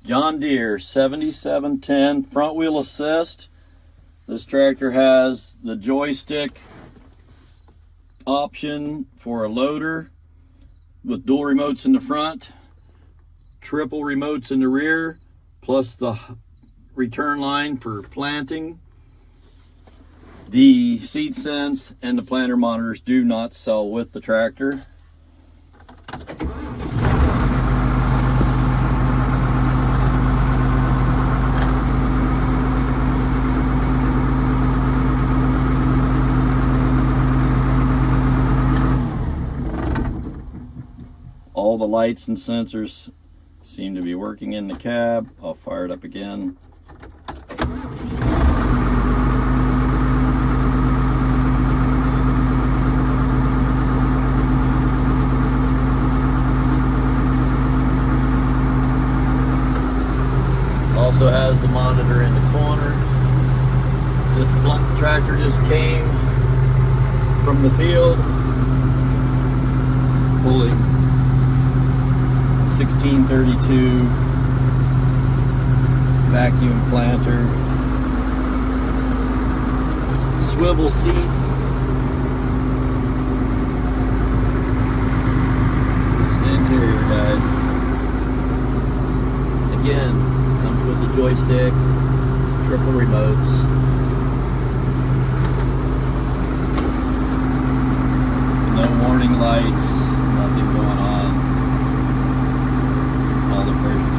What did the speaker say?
John Deere 7710 front wheel assist. This tractor has the joystick option for a loader with dual remotes in the front, triple remotes in the rear, plus the return line for planting. The seat sense and the planter monitors do not sell with the tractor. All the lights and sensors seem to be working in the cab. I'll fire it up again. Also has the monitor in the corner. This tractor just came from the field, pulling 1632 vacuum planter, swivel seat. This is the interior, guys. Again, comes with the joystick, triple remotes. No warning lights, nothing going on. All the pressure